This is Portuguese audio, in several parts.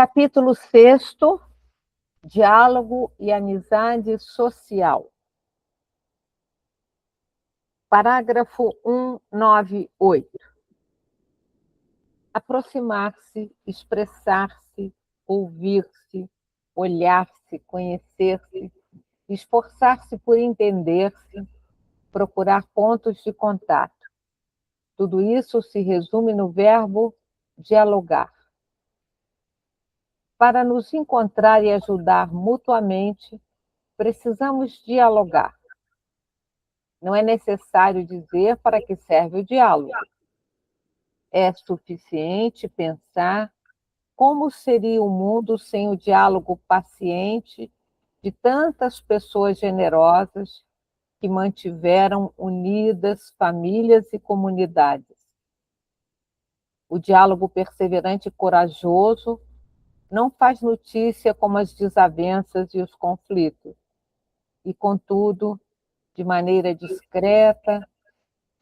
Capítulo 6º, Diálogo e amizade social. Parágrafo 198. Aproximar-se, expressar-se, ouvir-se, olhar-se, conhecer-se, esforçar-se por entender-se, procurar pontos de contato. Tudo isso se resume no verbo dialogar. Para nos encontrar e ajudar mutuamente, precisamos dialogar. Não é necessário dizer para que serve o diálogo. É suficiente pensar como seria o mundo sem o diálogo paciente de tantas pessoas generosas que mantiveram unidas famílias e comunidades. O diálogo perseverante e corajoso não faz notícia como as desavenças e os conflitos, e, contudo, de maneira discreta,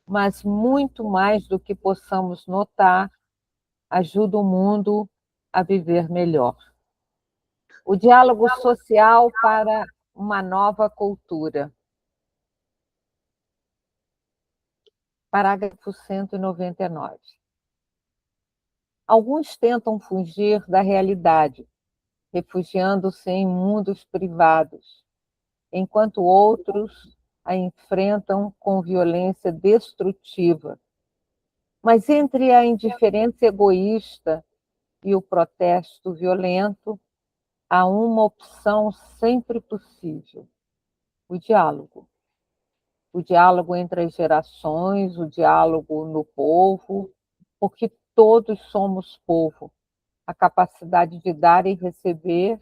mas muito mais do que possamos notar, ajuda o mundo a viver melhor. O diálogo social para uma nova cultura. Parágrafo 199. Alguns tentam fugir da realidade, refugiando-se em mundos privados, enquanto outros a enfrentam com violência destrutiva. Mas entre a indiferença egoísta e o protesto violento, há uma opção sempre possível: o diálogo. O diálogo entre as gerações, o diálogo no povo, porque todos somos povo. A capacidade de dar e receber,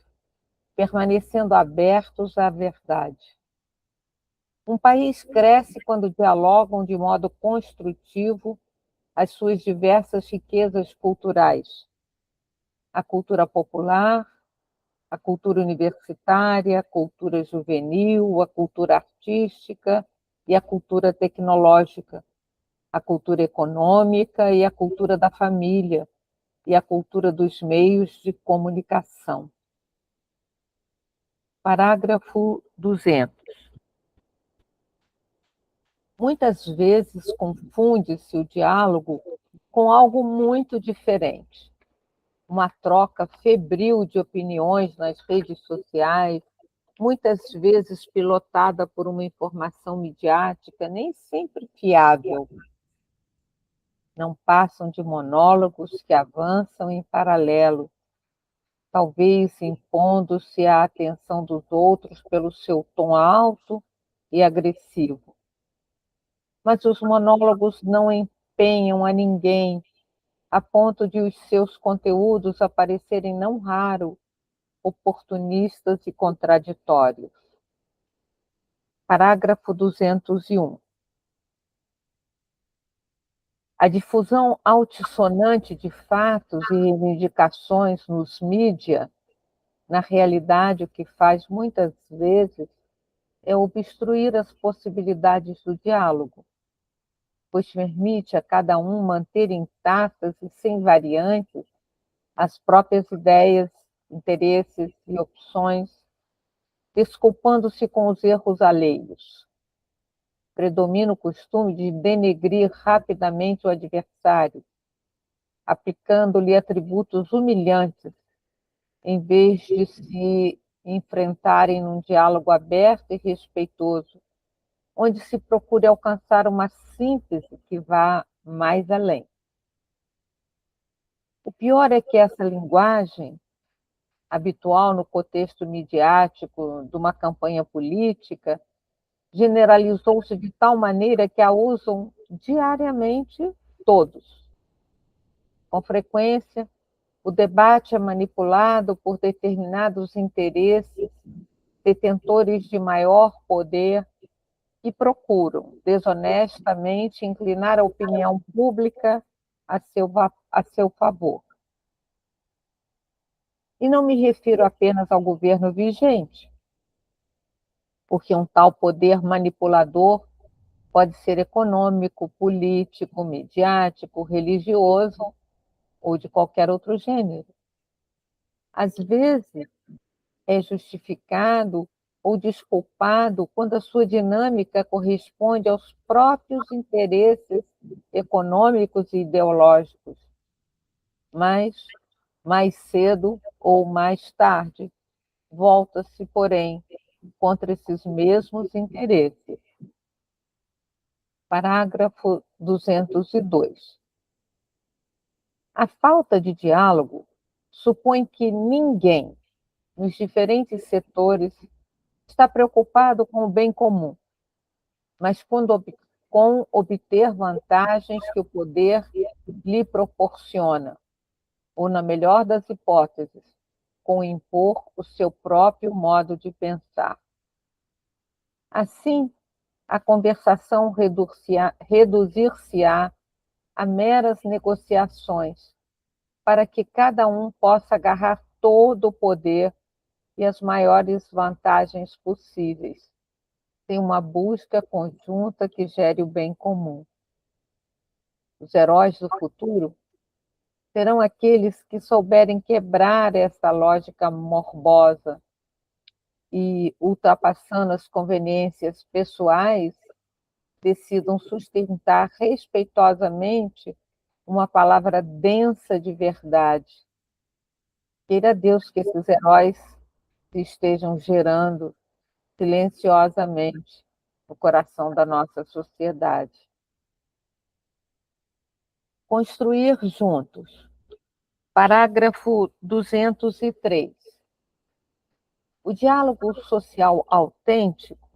permanecendo abertos à verdade. Um país cresce quando dialogam de modo construtivo as suas diversas riquezas culturais. A cultura popular, a cultura universitária, a cultura juvenil, a cultura artística e a cultura tecnológica, a cultura econômica e a cultura da família, e a cultura dos meios de comunicação. Parágrafo 200. Muitas vezes confunde-se o diálogo com algo muito diferente. Uma troca febril de opiniões nas redes sociais, muitas vezes pilotada por uma informação midiática nem sempre fiável. Não passam de monólogos que avançam em paralelo, talvez impondo-se à atenção dos outros pelo seu tom alto e agressivo. Mas os monólogos não empenham a ninguém, a ponto de os seus conteúdos aparecerem não raro oportunistas e contraditórios. Parágrafo 201. A difusão altissonante de fatos e reivindicações nos mídia, na realidade, o que faz muitas vezes é obstruir as possibilidades do diálogo, pois permite a cada um manter intactas e sem variantes as próprias ideias, interesses e opções, desculpando-se com os erros alheios. Predomina o costume de denegrir rapidamente o adversário, aplicando-lhe atributos humilhantes, em vez de se enfrentarem num diálogo aberto e respeitoso, onde se procure alcançar uma síntese que vá mais além. O pior é que essa linguagem, habitual no contexto midiático de uma campanha política, generalizou-se de tal maneira que a usam diariamente todos. Com frequência, o debate é manipulado por determinados interesses, detentores de maior poder, que procuram, desonestamente, inclinar a opinião pública a seu favor. E não me refiro apenas ao governo vigente, porque um tal poder manipulador pode ser econômico, político, midiático, religioso ou de qualquer outro gênero. Às vezes, é justificado ou desculpado quando a sua dinâmica corresponde aos próprios interesses econômicos e ideológicos, mas mais cedo ou mais tarde volta-se, porém, contra esses mesmos interesses. Parágrafo 202. A falta de diálogo supõe que ninguém, nos diferentes setores, está preocupado com o bem comum, mas com obter vantagens que o poder lhe proporciona, ou, na melhor das hipóteses, com impor o seu próprio modo de pensar. Assim, a conversação reduzir-se-á a meras negociações, para que cada um possa agarrar todo o poder e as maiores vantagens possíveis, sem uma busca conjunta que gere o bem comum. Os heróis do futuro serão aqueles que souberem quebrar essa lógica morbosa e, ultrapassando as conveniências pessoais, decidam sustentar respeitosamente uma palavra densa de verdade. Queira Deus que esses heróis se estejam gerando silenciosamente no coração da nossa sociedade. Construir juntos. Parágrafo 203. O diálogo social autêntico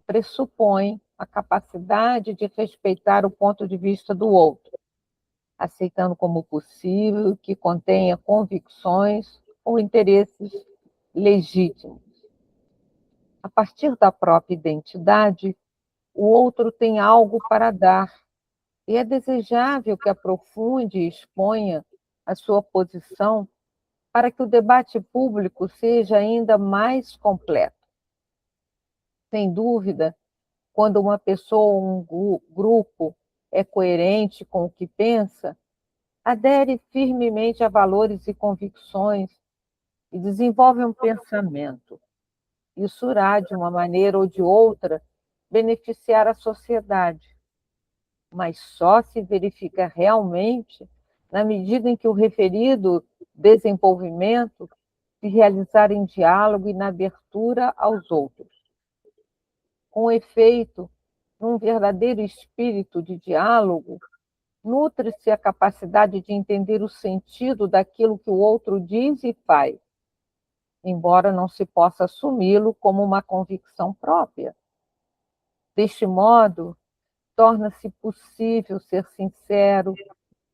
pressupõe a capacidade de respeitar o ponto de vista do outro, aceitando como possível que contenha convicções ou interesses legítimos. A partir da própria identidade, o outro tem algo para dar, e é desejável que aprofunde e exponha a sua posição para que o debate público seja ainda mais completo. Sem dúvida, quando uma pessoa ou um grupo é coerente com o que pensa, adere firmemente a valores e convicções e desenvolve um pensamento. Isso irá, de uma maneira ou de outra, beneficiar a sociedade, mas só se verifica realmente na medida em que o referido desenvolvimento se realizar em diálogo e na abertura aos outros. Com efeito, num verdadeiro espírito de diálogo, nutre-se a capacidade de entender o sentido daquilo que o outro diz e faz, embora não se possa assumi-lo como uma convicção própria. Deste modo, torna-se possível ser sincero,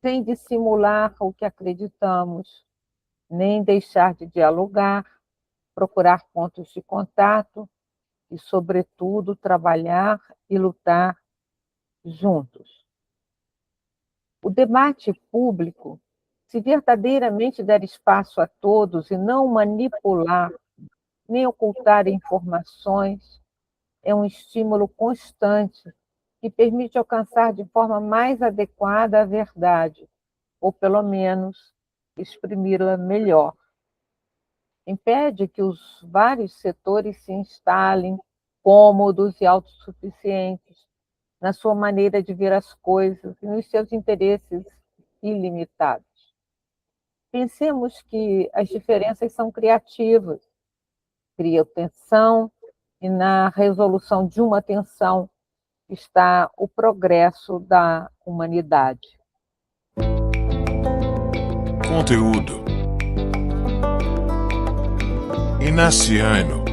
sem dissimular o que acreditamos, nem deixar de dialogar, procurar pontos de contato e, sobretudo, trabalhar e lutar juntos. O debate público, se verdadeiramente der espaço a todos e não manipular, nem ocultar informações, é um estímulo constante que permite alcançar de forma mais adequada a verdade, ou pelo menos exprimi-la melhor. Impede que os vários setores se instalem cômodos e autossuficientes na sua maneira de ver as coisas e nos seus interesses ilimitados. Pensemos que as diferenças são criativas, criam tensão, e na resolução de uma tensão está o progresso da humanidade. Conteúdo Inaciano.